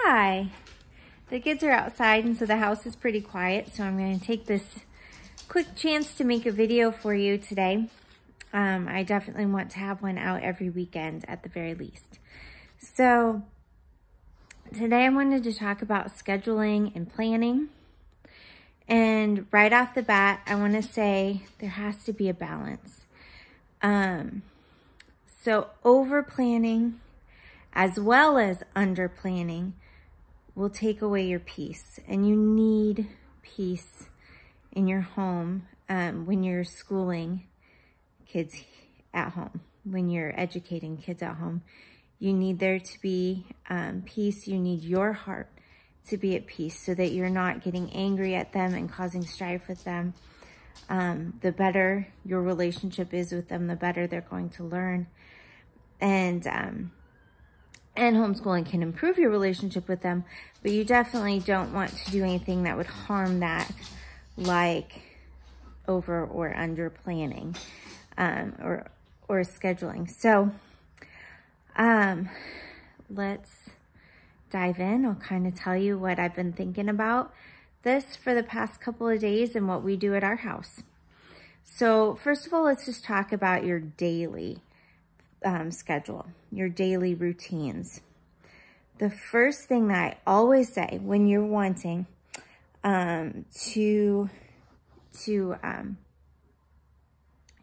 Hi. The kids are outside and so the house is pretty quiet, so I'm going to take this quick chance to make a video for you today. I definitely want to have one out every weekend at the very least. So today I wanted to talk about scheduling and planning. And right off the bat, I want to say there has to be a balance. So over planning as well as under planning will take away your peace, and you need peace in your home when you're schooling kids at home, when you're educating kids at home. You need there to be peace. You need your heart to be at peace so that you're not getting angry at them and causing strife with them. The better your relationship is with them, the better they're going to learn. And homeschooling can improve your relationship with them, but you definitely don't want to do anything that would harm that, like over or under planning or scheduling. So let's dive in. I'll kind of tell you what I've been thinking about this for the past couple of days and what we do at our house. So first of all, let's just talk about your daily schedule, your daily routines. The first thing that I always say when you're wanting to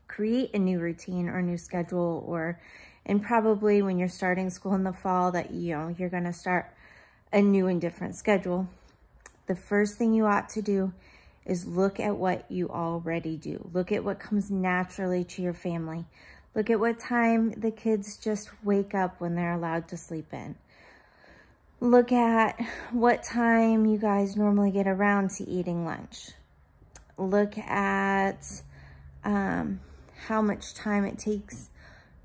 create a new routine or new schedule, and probably when you're starting school in the fall that you're going to start a new and different schedule, the first thing you ought to do is look at what you already do. Look at what comes naturally to your family. Look at what time the kids just wake up when they're allowed to sleep in. Look at what time you guys normally get around to eating lunch. Look at how much time it takes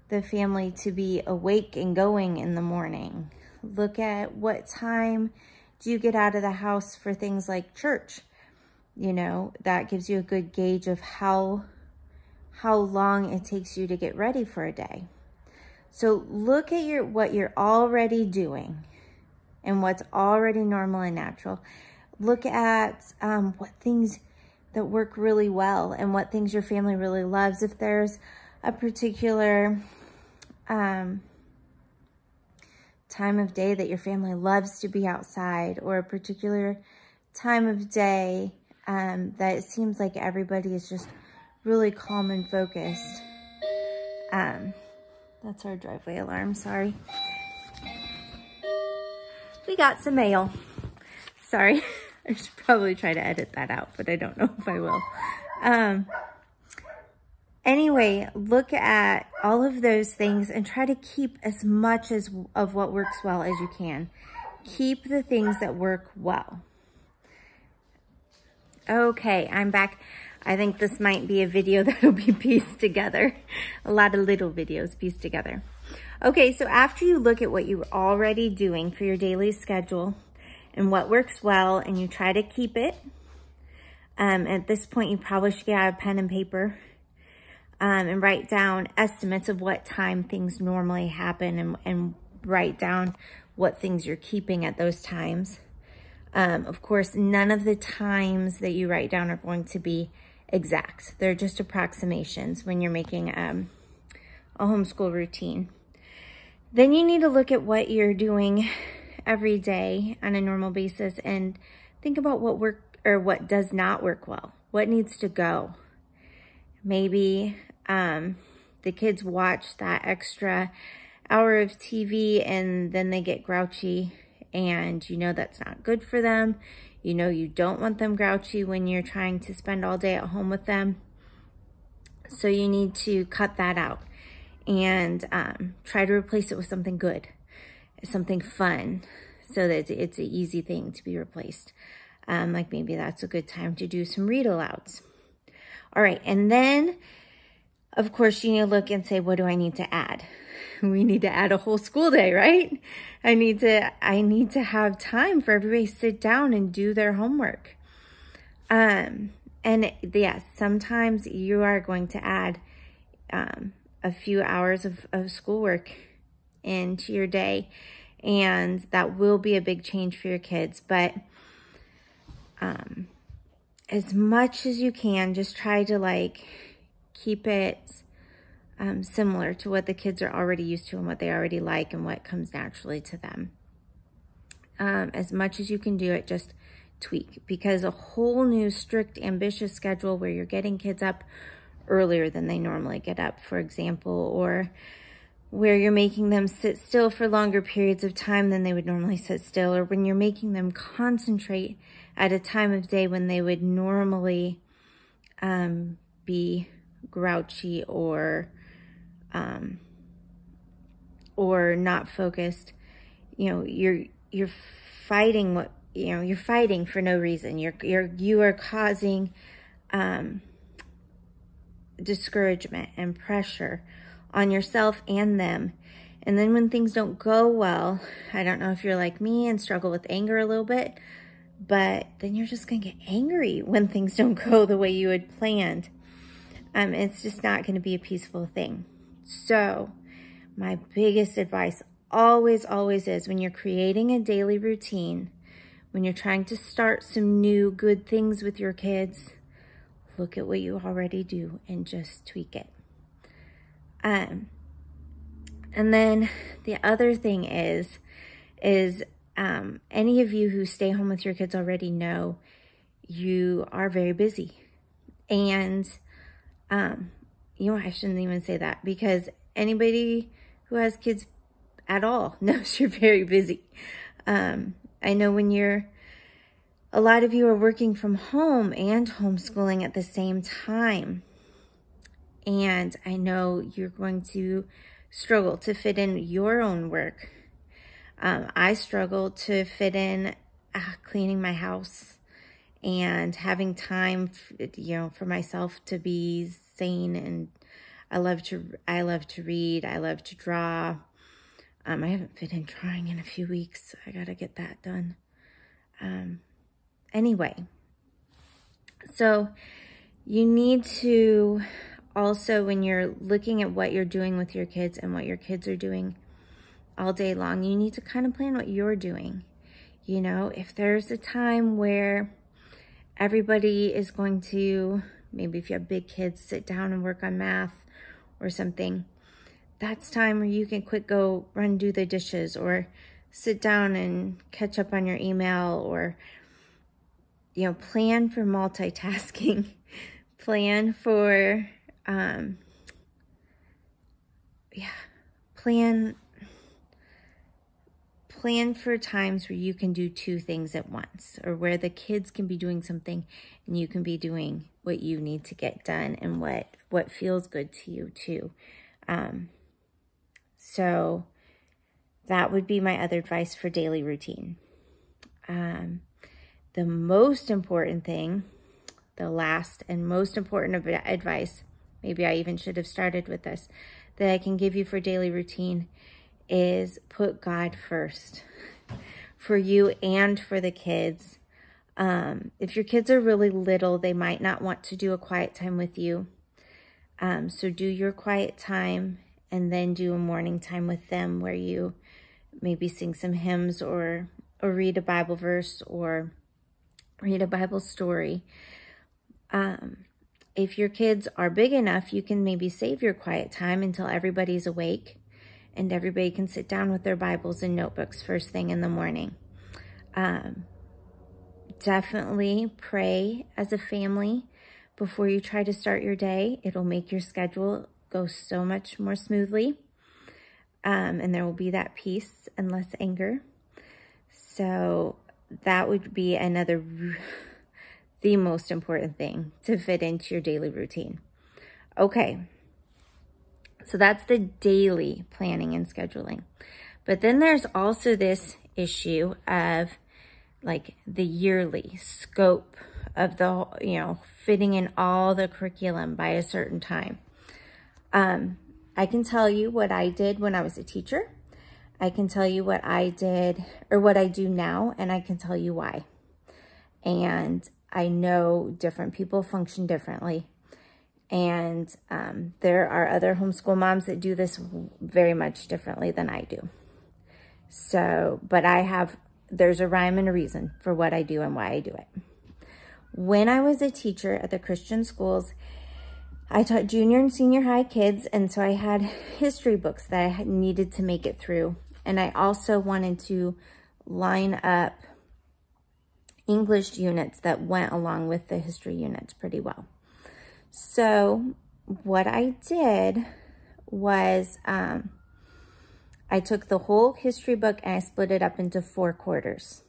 the family to be awake and going in the morning. Look at what time do you get out of the house for things like church. That gives you a good gauge of how long it takes you to get ready for a day. So look at what you're already doing and what's already normal and natural. Look at what things that work really well and what things your family really loves. If there's a particular time of day that your family loves to be outside, or a particular time of day that it seems like everybody is just really calm and focused. That's our driveway alarm, sorry. We got some mail. Sorry, I should probably try to edit that out, but I don't know if I will. Anyway, look at all of those things and try to keep as much of what works well as you can. Keep the things that work well. Okay, I'm back. I think this might be a video that'll be pieced together. A lot of little videos pieced together. Okay, so after you look at what you're already doing for your daily schedule and what works well, and you try to keep it, at this point you probably should get out a pen and paper and write down estimates of what time things normally happen, and write down what things you're keeping at those times. Of course, none of the times that you write down are going to be exact. They're just approximations when you're making a homeschool routine. Then you need to look at what you're doing every day on a normal basis and think about what does not work well. What needs to go? Maybe the kids watch that extra hour of TV and then they get grouchy, and that's not good for them. You don't want them grouchy when you're trying to spend all day at home with them. So you need to cut that out and try to replace it with something good, something fun, so that it's an easy thing to be replaced. Like maybe that's a good time to do some read alouds. All right, and then of course you need to look and say, what do I need to add? We need to add a whole school day, right? I need to have time for everybody to sit down and do their homework. And yes, sometimes you are going to add a few hours of schoolwork into your day. And that will be a big change for your kids. But as much as you can, just try to like keep it similar to what the kids are already used to and what they already like and what comes naturally to them. As much as you can do it, just tweak, because a whole new strict, ambitious schedule where you're getting kids up earlier than they normally get up, for example, or where you're making them sit still for longer periods of time than they would normally sit still, or when you're making them concentrate at a time of day when they would normally be grouchy or not focused. You know, you're fighting what, you know, you're fighting for no reason. You are causing discouragement and pressure on yourself and them. And then when things don't go well, I don't know if you're like me and struggle with anger a little bit, but then you're just gonna get angry when things don't go the way you had planned. It's just not gonna be a peaceful thing. So my biggest advice always is, when you're creating a daily routine, when you're trying to start some new good things with your kids, look at what you already do and just tweak it. And then the other thing is any of you who stay home with your kids already know you are very busy. And, you know, I shouldn't even say that, because anybody who has kids at all knows you're very busy. I know when a lot of you are working from home and homeschooling at the same time. And I know you're going to struggle to fit in your own work. I struggle to fit in cleaning my house and having time, for myself to be sane. And I love to read. I love to draw. I haven't fit in drawing in a few weeks. I gotta get that done. Anyway, so you need to also, when you're looking at what you're doing with your kids and what your kids are doing all day long, you need to kind of plan what you're doing. You know, if there's a time where everybody is going to, maybe if you have big kids, sit down and work on math or something, that's time where you can go run, do the dishes, or sit down and catch up on your email, or, plan for multitasking, plan for, plan for times where you can do two things at once, or where the kids can be doing something and you can be doing what you need to get done and what feels good to you too. So that would be my other advice for daily routine. The most important thing, the last and most important advice, maybe I even should have started with this, that I can give you for daily routine is put God first for you and for the kids. If your kids are really little, they might not want to do a quiet time with you. So do your quiet time and then do a morning time with them where you maybe sing some hymns or read a Bible verse or read a Bible story. If your kids are big enough, you can maybe save your quiet time until everybody's awake and everybody can sit down with their Bibles and notebooks first thing in the morning. Definitely pray as a family before you try to start your day. It'll make your schedule go so much more smoothly. And there will be that peace and less anger. So that would be the most important thing to fit into your daily routine. Okay, so that's the daily planning and scheduling. But then there's also this issue of like the yearly scope of the, fitting in all the curriculum by a certain time. I can tell you what I did when I was a teacher. I can tell you what I did or what I do now, and I can tell you why. And I know different people function differently. And there are other homeschool moms that do this very much differently than I do. So, but there's a rhyme and a reason for what I do and why I do it. When I was a teacher at the Christian schools, I taught junior and senior high kids, and so I had history books that I needed to make it through. And I also wanted to line up English units that went along with the history units pretty well. So what I did was I took the whole history book and I split it up into 4 quarters.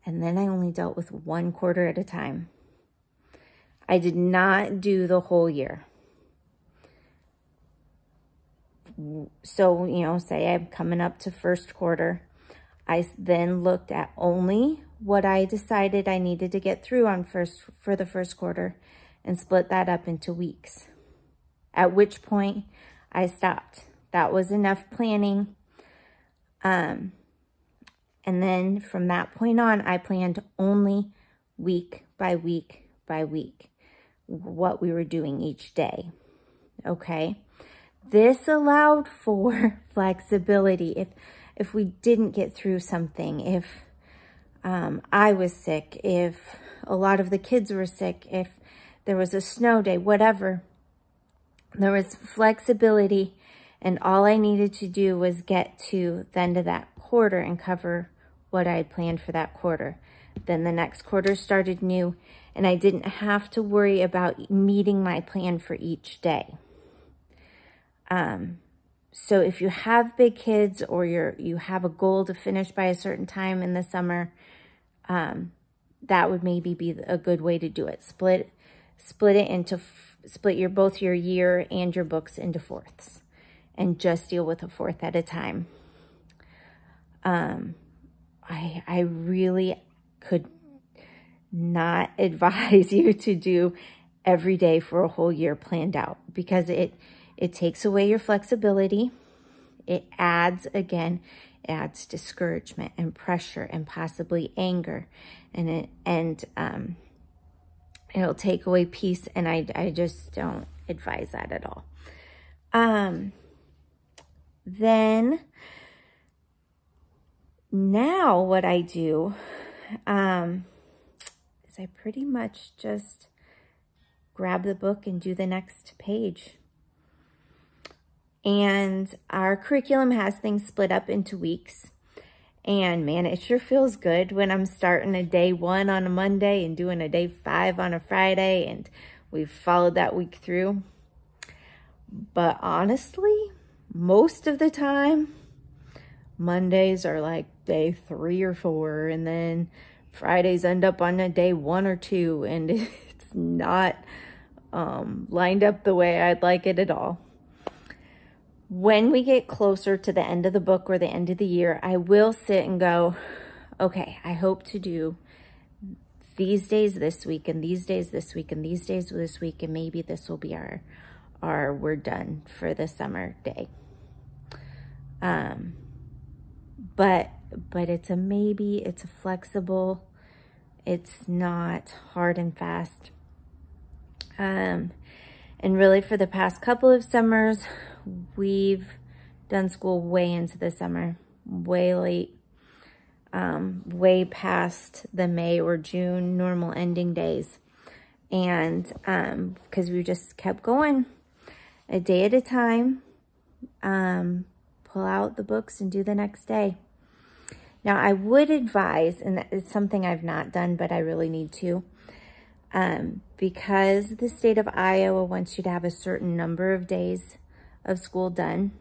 And then I only dealt with 1 quarter at a time. I did not do the whole year. So, you know, say I'm coming up to first quarter. I then looked at only what I decided I needed to get through for the first quarter and split that up into weeks. At which point I stopped. That was enough planning. And then from that point on, I planned only week by week by week what we were doing each day. Okay. This allowed for flexibility. If we didn't get through something, if I was sick, if a lot of the kids were sick, if there was a snow day, whatever, there was flexibility, and all I needed to do was get to the end of that quarter and cover what I had planned for that quarter. Then the next quarter started new, and I didn't have to worry about meeting my plan for each day. So if you have big kids or you have a goal to finish by a certain time in the summer, that would maybe be a good way to do it. Split both your year and your books into fourths, and just deal with a fourth at a time. I really could not advise you to do every day for a whole year planned out, because it takes away your flexibility. It adds discouragement and pressure and possibly anger, and it'll take away peace, and I just don't advise that at all. Then now what I do is I pretty much just grab the book and do the next page. And our curriculum has things split up into weeks. And man, it sure feels good when I'm starting a day 1 on a Monday and doing a day 5 on a Friday, and we've followed that week through. But honestly, most of the time, Mondays are like day 3 or 4, and then Fridays end up on a day 1 or 2, and it's not lined up the way I'd like it at all. When we get closer to the end of the book or the end of the year, I will sit and go, okay, I hope to do these days this week, and these days this week, and these days this week, and maybe this will be our we're done for the summer day. But it's a maybe, it's a flexible, it's not hard and fast. And really for the past couple of summers, we've done school way into the summer, way late, way past the May or June normal ending days. And because we just kept going a day at a time, pull out the books and do the next day. Now I would advise, and it's something I've not done, but I really need to, because the state of Iowa wants you to have a certain number of days of school done,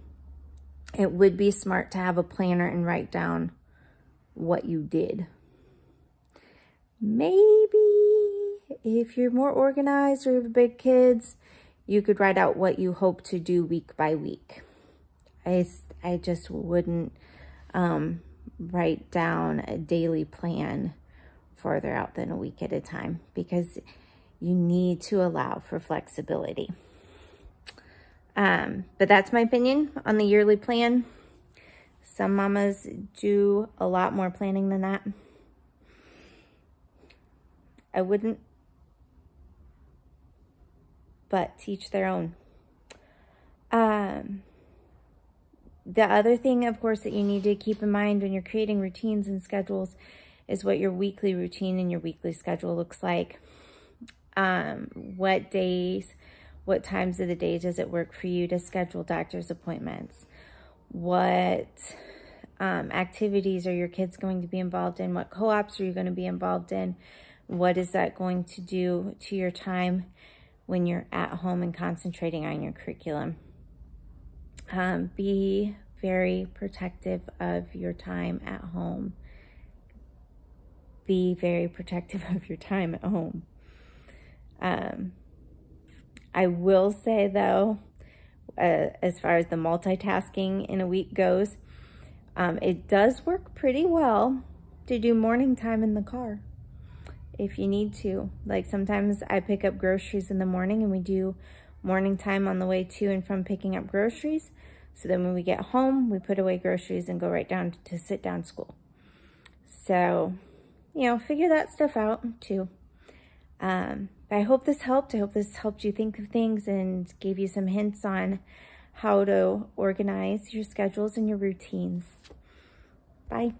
it would be smart to have a planner and write down what you did. Maybe if you're more organized or have big kids, you could write out what you hope to do week by week. I just wouldn't write down a daily plan farther out than a week at a time, because you need to allow for flexibility. But that's my opinion on the yearly plan. Some mamas do a lot more planning than that. I wouldn't, but teach their own. The other thing, of course, that you need to keep in mind when you're creating routines and schedules is what your weekly routine and your weekly schedule looks like. What days, what times of the day does it work for you to schedule doctor's appointments? What activities are your kids going to be involved in? What co-ops are you going to be involved in? What is that going to do to your time when you're at home and concentrating on your curriculum? Be very protective of your time at home. Be very protective of your time at home. I will say, though, as far as the multitasking in a week goes, it does work pretty well to do morning time in the car if you need to. Like sometimes I pick up groceries in the morning and we do morning time on the way to and from picking up groceries. So then when we get home, we put away groceries and go right down to sit down school. So, you know, figure that stuff out too. But I hope this helped. I hope this helped you think of things and gave you some hints on how to organize your schedules and your routines. Bye.